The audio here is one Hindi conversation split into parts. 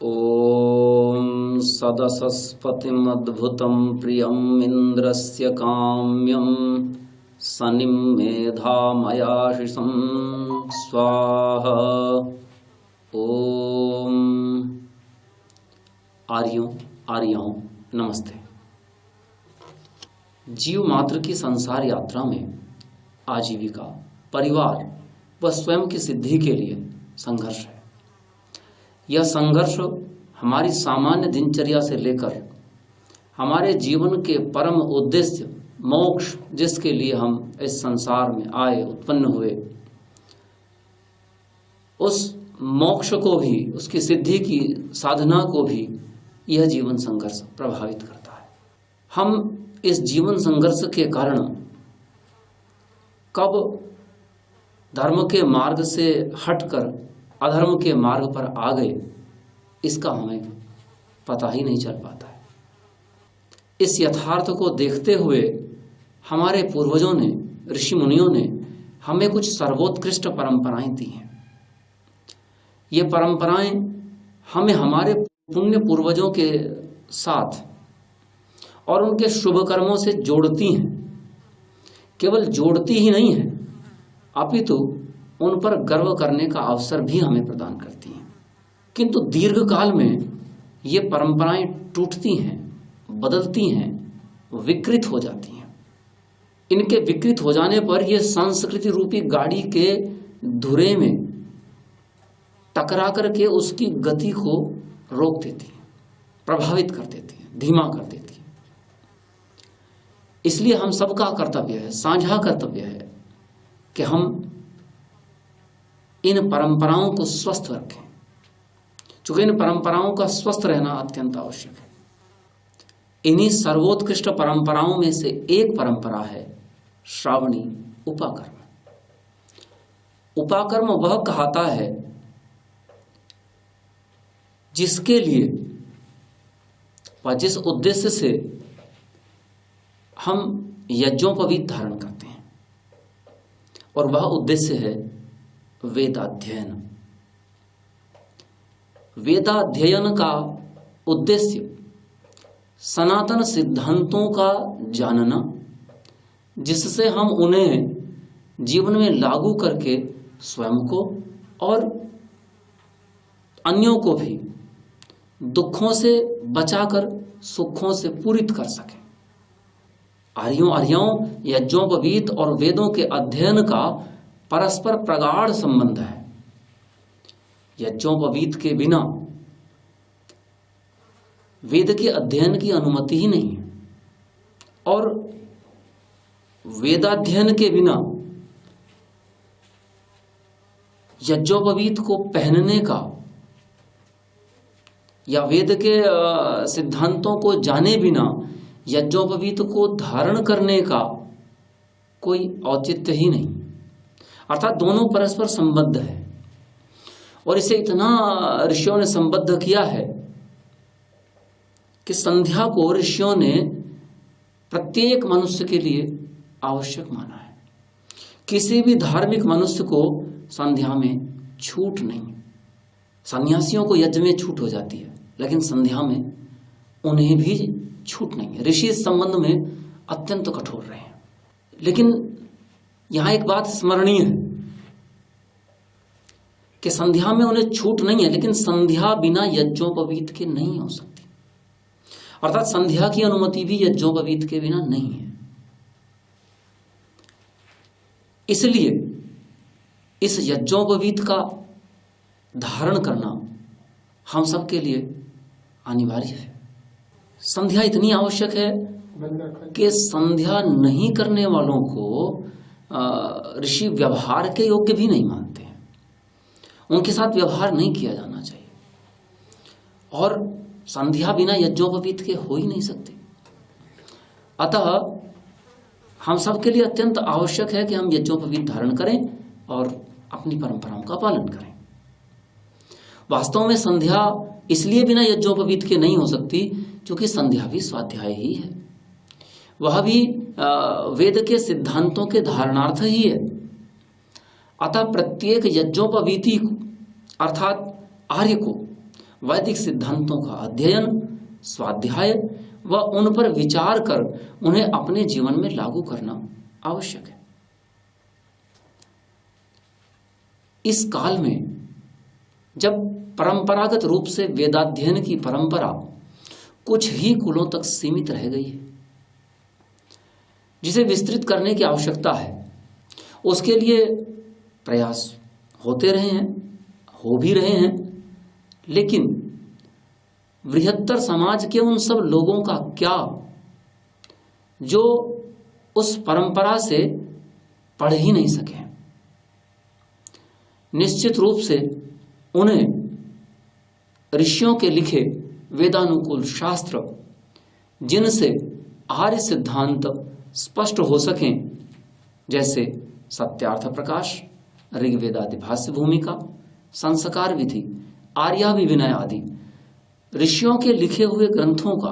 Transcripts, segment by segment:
ॐ सदसस्पतिमद्भुतं प्रियम् इन्द्रस्य काम्यं शनिं मेधामयाशिषं स्वाहा। ॐ आर्यों आर्याओं नमस्ते। जीव मात्र की संसार यात्रा में आजीविका, परिवार व स्वयं की सिद्धि के लिए संघर्ष है। यह संघर्ष हमारी सामान्य दिनचर्या से लेकर हमारे जीवन के परम उद्देश्य मोक्ष, जिसके लिए हम इस संसार में आए, उत्पन्न हुए, उस मोक्ष को भी, उसकी सिद्धि की साधना को भी यह जीवन संघर्ष प्रभावित करता है। हम इस जीवन संघर्ष के कारण कब धर्म के मार्ग से हटकर अधर्म के मार्ग पर आ गए, इसका हमें पता ही नहीं चल पाता है। इस यथार्थ को देखते हुए हमारे पूर्वजों ने, ऋषि मुनियों ने हमें कुछ सर्वोत्कृष्ट परंपराएं दी हैं। ये परंपराएं हमें हमारे पुण्य पूर्वजों के साथ और उनके शुभ कर्मों से जोड़ती हैं। केवल जोड़ती ही नहीं है, अपितु उन पर गर्व करने का अवसर भी हमें प्रदान करती हैं। किंतु दीर्घ काल में ये परंपराएं टूटती हैं, बदलती हैं, विकृत हो जाती हैं। इनके विकृत हो जाने पर ये संस्कृति रूपी गाड़ी के धुरे में टकरा करके उसकी गति को रोक देती हैं, प्रभावित कर देती हैं, धीमा कर देती हैं। इसलिए हम सबका कर्तव्य है, साझा कर्तव्य है कि हम इन परंपराओं को स्वस्थ रखें, क्योंकि इन परंपराओं का स्वस्थ रहना अत्यंत आवश्यक है। इन्हीं सर्वोत्कृष्ट परंपराओं में से एक परंपरा है श्रावणी उपाकर्म। उपाकर्म वह कहता है जिसके लिए व जिस उद्देश्य से हम यज्ञोपवीत धारण करते हैं, और वह उद्देश्य है वेदाध्ययन। वेदाध्ययन का उद्देश्य सनातन सिद्धांतों का जानना, जिससे हम उन्हें जीवन में लागू करके स्वयं को और अन्यों को भी दुखों से बचाकर सुखों से पूरित कर सकें। आर्यों आर्याओं यज्ञोपवीत और वेदों के अध्ययन का परस्पर प्रगाढ़ संबंध है। यज्ञोपवीत के बिना वेद के अध्ययन की अनुमति ही नहीं है, और वेदाध्ययन के बिना यज्ञोपवीत को पहनने का या वेद के सिद्धांतों को जाने बिना यज्ञोपवीत को धारण करने का कोई औचित्य ही नहीं। अर्थात दोनों परस्पर संबद्ध है, और इसे इतना ऋषियों ने संबद्ध किया है कि संध्या को ऋषियों ने प्रत्येक मनुष्य के लिए आवश्यक माना है। किसी भी धार्मिक मनुष्य को संध्या में छूट नहीं। सन्यासियों को यज्ञ में छूट हो जाती है, लेकिन संध्या में उन्हें भी छूट नहीं है। ऋषि इस संबंध में अत्यंत कठोर रहे हैं। लेकिन यहां एक बात स्मरणीय है कि संध्या में उन्हें छूट नहीं है, लेकिन संध्या बिना यज्ञोपवीत के नहीं हो सकती। अर्थात संध्या की अनुमति भी यज्ञोपवीत के बिना नहीं है। इसलिए इस यज्ञोपवीत का धारण करना हम सबके लिए अनिवार्य है। संध्या इतनी आवश्यक है कि संध्या नहीं करने वालों को ऋषि व्यवहार के योग्य भी नहीं मानते हैं। उनके साथ व्यवहार नहीं किया जाना चाहिए, और संध्या बिना यज्ञोपवीत के हो ही नहीं सकते। अतः हम सबके लिए अत्यंत आवश्यक है कि हम यज्ञोपवीत धारण करें और अपनी परंपराओं का पालन करें। वास्तव में संध्या इसलिए बिना यज्ञोपवीत के नहीं हो सकती क्योंकि संध्या भी स्वाध्याय ही है, वह भी वेद के सिद्धांतों के धारणार्थ ही है। अतः प्रत्येक यज्ञोपवीति अर्थात आर्य को वैदिक सिद्धांतों का अध्ययन, स्वाध्याय व उन पर विचार कर उन्हें अपने जीवन में लागू करना आवश्यक है। इस काल में जब परंपरागत रूप से वेदाध्ययन की परंपरा कुछ ही कुलों तक सीमित रह गई है, जिसे विस्तृत करने की आवश्यकता है, उसके लिए प्रयास होते रहे हैं, हो भी रहे हैं, लेकिन बृहत्तर समाज के उन सब लोगों का क्या जो उस परंपरा से पढ़ ही नहीं सके। निश्चित रूप से उन्हें ऋषियों के लिखे वेदानुकूल शास्त्र, जिनसे आर्य सिद्धांत स्पष्ट हो सकें, जैसे सत्यार्थ प्रकाश, ऋग्वेदादि भाष्य भूमिका, संस्कार विधि, आर्याभिविनय आदि ऋषियों के लिखे हुए ग्रंथों का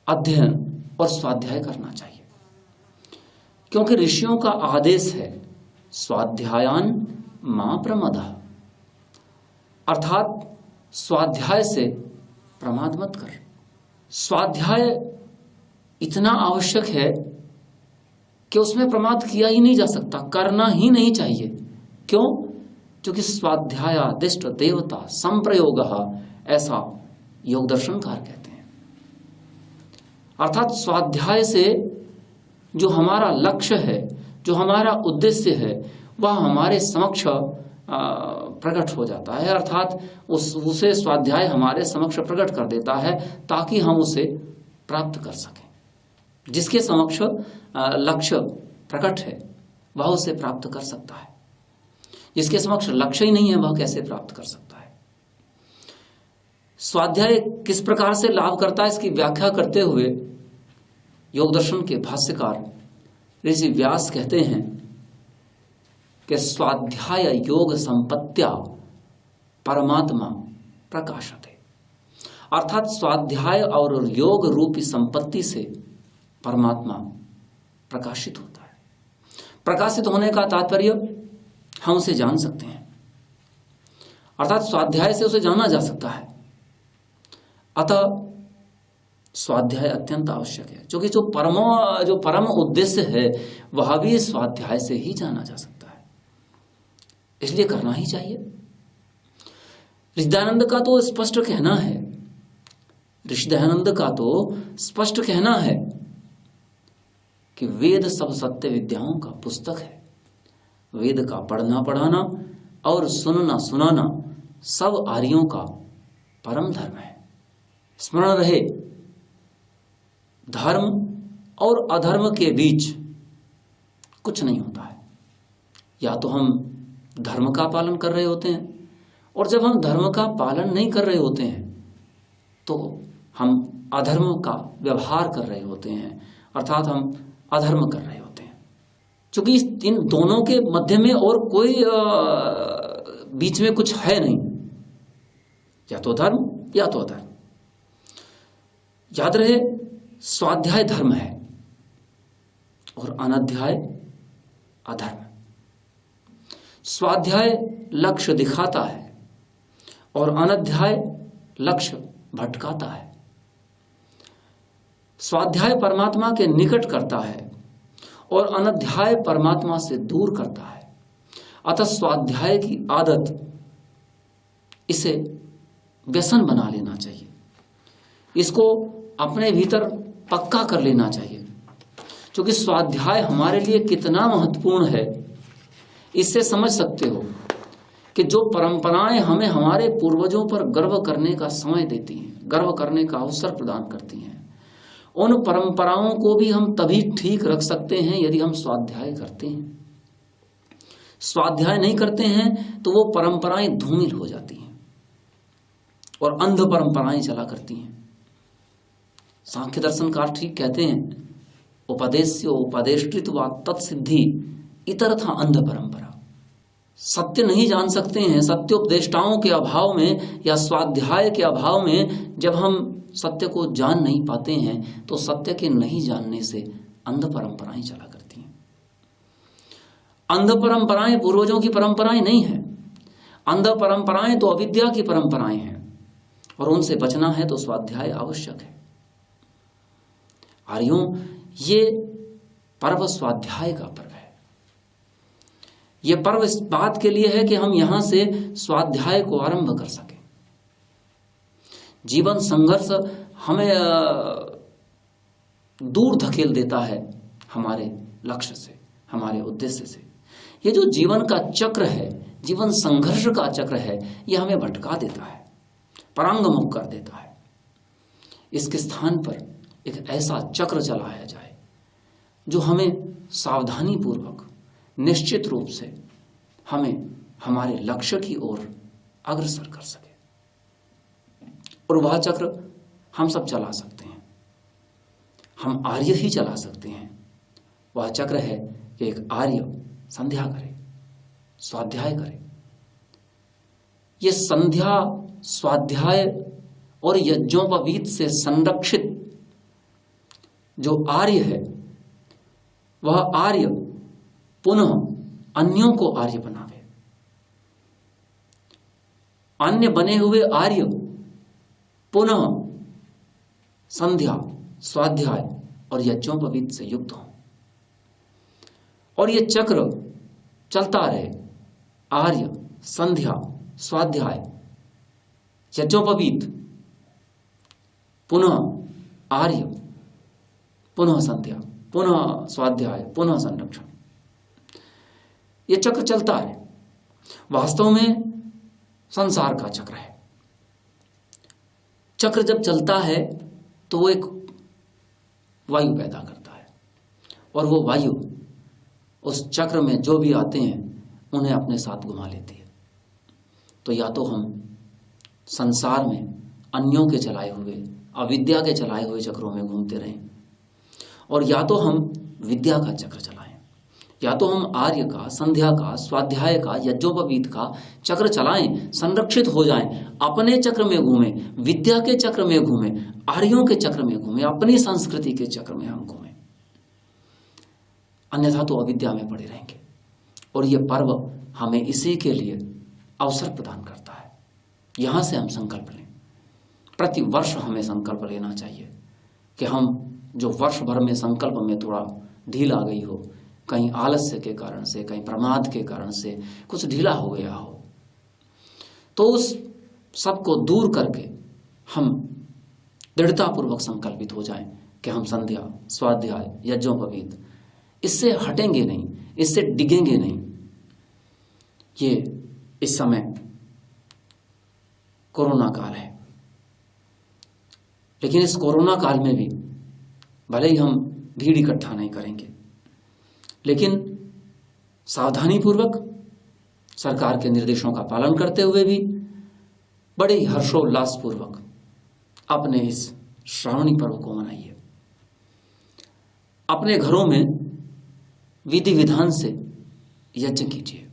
अध्ययन और स्वाध्याय करना चाहिए, क्योंकि ऋषियों का आदेश है स्वाध्यायान मा प्रमदः, अर्थात स्वाध्याय से प्रमाद मत कर। स्वाध्याय इतना आवश्यक है कि उसमें प्रमाद किया ही नहीं जा सकता, करना ही नहीं चाहिए। क्यों? क्योंकि स्वाध्यायादिष्ट देवता संप्रयोगः, ऐसा योग दर्शनकार कहते हैं। अर्थात स्वाध्याय से जो हमारा लक्ष्य है, जो हमारा उद्देश्य है, वह हमारे समक्ष प्रकट हो जाता है, अर्थात उसे स्वाध्याय हमारे समक्ष प्रकट कर देता है ताकि हम उसे प्राप्त कर सकें। जिसके समक्ष लक्ष्य प्रकट है वह उसे प्राप्त कर सकता है, जिसके समक्ष लक्ष्य ही नहीं है वह कैसे प्राप्त कर सकता है। स्वाध्याय किस प्रकार से लाभ करता है, इसकी व्याख्या करते हुए योग दर्शन के भाष्यकार ऋषि व्यास कहते हैं कि स्वाध्याय योग संपत्त्या परमात्मा प्रकाशते, अर्थात स्वाध्याय और योग रूपी संपत्ति से परमात्मा प्रकाशित होता है। प्रकाशित होने का तात्पर्य हम उसे जान सकते हैं, अर्थात स्वाध्याय से उसे जाना जा सकता है। अतः स्वाध्याय अत्यंत आवश्यक है, क्योंकि जो परम उद्देश्य है वह भी स्वाध्याय से ही जाना जा सकता है, इसलिए करना ही चाहिए। ऋषिदयानंद का तो स्पष्ट कहना है कि वेद सब सत्य विद्याओं का पुस्तक है। वेद का पढ़ना पढ़ाना और सुनना सुनाना सब आर्यों का परम धर्म है। स्मरण रहे, धर्म और अधर्म के बीच कुछ नहीं होता है। या तो हम धर्म का पालन कर रहे होते हैं, और जब हम धर्म का पालन नहीं कर रहे होते हैं तो हम अधर्म का व्यवहार कर रहे होते हैं, अर्थात हम अधर्म कर रहे होते हैं। क्योंकि इन दोनों के मध्य में और कोई बीच में कुछ है नहीं, या तो धर्म या तो अधर्म। याद रहे, स्वाध्याय धर्म है और अनध्याय अधर्म। स्वाध्याय लक्ष्य दिखाता है और अनध्याय लक्ष्य भटकाता है। स्वाध्याय परमात्मा के निकट करता है और अनध्याय परमात्मा से दूर करता है। अतः स्वाध्याय की आदत, इसे व्यसन बना लेना चाहिए, इसको अपने भीतर पक्का कर लेना चाहिए। क्योंकि स्वाध्याय हमारे लिए कितना महत्वपूर्ण है, इससे समझ सकते हो कि जो परंपराएं हमें हमारे पूर्वजों पर गर्व करने का समय देती हैं, गर्व करने का अवसर प्रदान करती हैं, उन परंपराओं को भी हम तभी ठीक रख सकते हैं यदि हम स्वाध्याय करते हैं। स्वाध्याय नहीं करते हैं तो वो परंपराएं धूमिल हो जाती हैं और अंध परंपराएं चला करती हैं। सांख्य दर्शनकार ठीक कहते हैं, उपदेश्यो उपदेष्टित व तत्सिद्धि इतरथा अंध परंपरा। सत्य नहीं जान सकते हैं, सत्योपदेष्टाओं के अभाव में या स्वाध्याय के अभाव में जब हम सत्य को जान नहीं पाते हैं तो सत्य के नहीं जानने से अंध परंपराएं चला करती हैं। अंध परंपराएं पूर्वजों की परंपराएं नहीं हैं, अंध परंपराएं तो अविद्या की परंपराएं हैं। और उनसे बचना है तो स्वाध्याय आवश्यक है। आर्यों, ये पर्व स्वाध्याय का पर्व है। ये पर्व इस बात के लिए है कि हम यहां से स्वाध्याय को आरंभ कर सकें। जीवन संघर्ष हमें दूर धकेल देता है हमारे लक्ष्य से, हमारे उद्देश्य से। ये जो जीवन का चक्र है, जीवन संघर्ष का चक्र है, ये हमें भटका देता है, परांगमुख कर देता है। इसके स्थान पर एक ऐसा चक्र चलाया जाए जो हमें सावधानी पूर्वक, निश्चित रूप से हमें हमारे लक्ष्य की ओर अग्रसर कर सके। और वह चक्र हम सब चला सकते हैं, हम आर्य ही चला सकते हैं। वह चक्र है कि एक आर्य संध्या करे, स्वाध्याय करे। ये संध्या, स्वाध्याय और यज्ञोपवीत से संरक्षित जो आर्य है, वह आर्य पुनः अन्यों को आर्य बनावे। अन्य बने हुए आर्य पुनः संध्या, स्वाध्याय और यज्ञोपवीत से युक्त हों और ये चक्र चलता रहे। आर्य, संध्या, स्वाध्याय, यज्ञोपवीत, पुनः आर्य, पुनः संध्या, पुनः स्वाध्याय, पुनः संरक्षण। ये चक्र चलता है। वास्तव में संसार का चक्र है। चक्र जब चलता है तो वो एक वायु पैदा करता है और वो वायु उस चक्र में जो भी आते हैं उन्हें अपने साथ घुमा लेती है। तो या तो हम संसार में अन्यों के चलाए हुए, अविद्या के चलाए हुए चक्रों में घूमते रहें, और या तो हम विद्या का चक्र चलाएं, या तो हम आर्य का, संध्या का, स्वाध्याय का, यज्ञोपवीत का चक्र चलाएं, संरक्षित हो जाएं, अपने चक्र में घूमें, विद्या के चक्र में घूमें, आर्यों के चक्र में घूमें, अपनी संस्कृति के चक्र में हम घूमें। अन्यथा तो अविद्या में पड़े रहेंगे। और ये पर्व हमें इसी के लिए अवसर प्रदान करता है। यहां से हम संकल्प लें। प्रति वर्ष हमें संकल्प लेना चाहिए कि हम जो वर्ष भर में संकल्प में थोड़ा ढील आ गई हो, कहीं आलस्य के कारण से, कहीं प्रमाद के कारण से कुछ ढीला हो गया हो, तो उस सब को दूर करके हम दृढ़तापूर्वक संकल्पित हो जाएं कि हम संध्या, स्वाध्याय, यज्ञोपवीत इससे हटेंगे नहीं, इससे डिगेंगे नहीं। ये इस समय कोरोना काल है, लेकिन इस कोरोना काल में भी भले ही हम भीड़ इकट्ठा नहीं करेंगे, लेकिन सावधानी पूर्वक सरकार के निर्देशों का पालन करते हुए भी बड़े ही हर्षोल्लास पूर्वक अपने इस श्रावणी पर्व को मनाइए। अपने घरों में विधि विधान से यज्ञ कीजिए।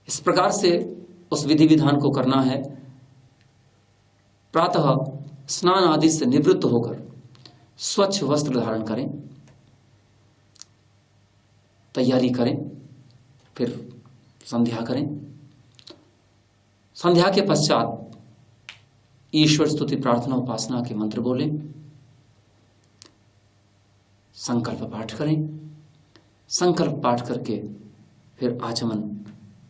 इस प्रकार से उस विधि विधान को करना है। प्रातः स्नान आदि से निवृत्त होकर स्वच्छ वस्त्र धारण करें, तैयारी करें, फिर संध्या करें। संध्या के पश्चात ईश्वर स्तुति, प्रार्थना, उपासना के मंत्र बोलें, संकल्प पाठ करें। संकल्प पाठ करके फिर आचमन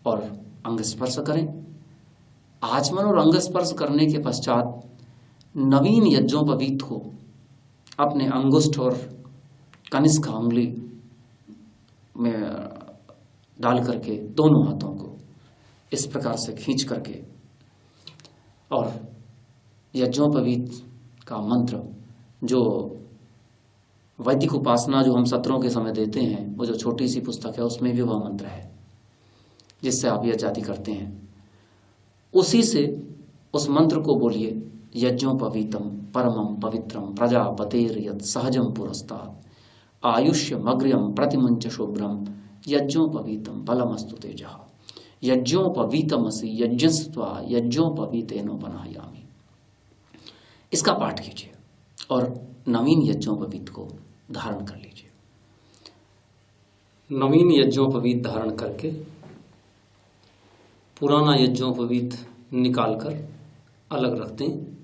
और अंग स्पर्श करें। आचमन और अंग स्पर्श करने के पश्चात नवीन यज्ञोपवीत को अपने अंगुष्ठ और कनिष्ठ उंगली में डाल करके दोनों हाथों को इस प्रकार से खींच करके और यज्ञोपवीत का मंत्र, जो वैदिक उपासना जो हम सत्रों के समय देते हैं, वो जो छोटी सी पुस्तक है उसमें भी वह मंत्र है जिससे आप यज्ञ आदि करते हैं, उसी से उस मंत्र को बोलिए। यज्ञोपवीतम परमं पवित्रम प्रजापतेर यत् सहजम पुरस्तात् आयुष्यमग्र्यं प्रतिमंच शुभ्रम यज्ञोपवीतम बलमस्तु तेजः यज्ञोपवीतमसि यज्ञस्त्वा यज्ञोपवीतेनोपनायामि। इसका पाठ कीजिए और नवीन यज्ञोपवीत को धारण कर लीजिए। नवीन यज्ञोपवीत धारण करके पुराना यज्ञोपवीत निकालकर अलग रख दें।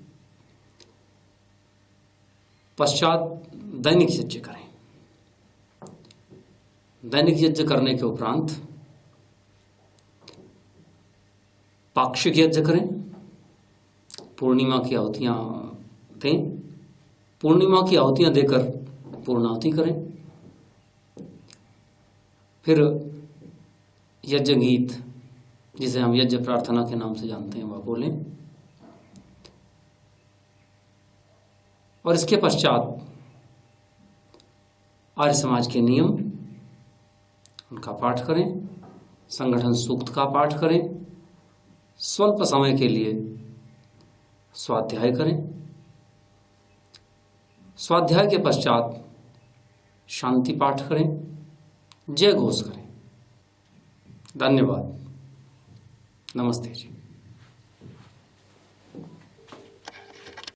पश्चात दैनिक यज्ञ करें। दैनिक यज्ञ करने के उपरांत पाक्षिक यज्ञ करें। पूर्णिमा की आहुतियाँ दें। पूर्णिमा की आहुतियाँ देकर पूर्णाहुति करें। फिर यज्ञ गीत, जिसे हम यज्ञ प्रार्थना के नाम से जानते हैं, वह बोलें। और इसके पश्चात आर्य समाज के नियम, उनका पाठ करें। संगठन सूक्त का पाठ करें। स्वल्प समय के लिए स्वाध्याय करें। स्वाध्याय के पश्चात शांति पाठ करें, जय घोष करें। धन्यवाद। नमस्ते जी।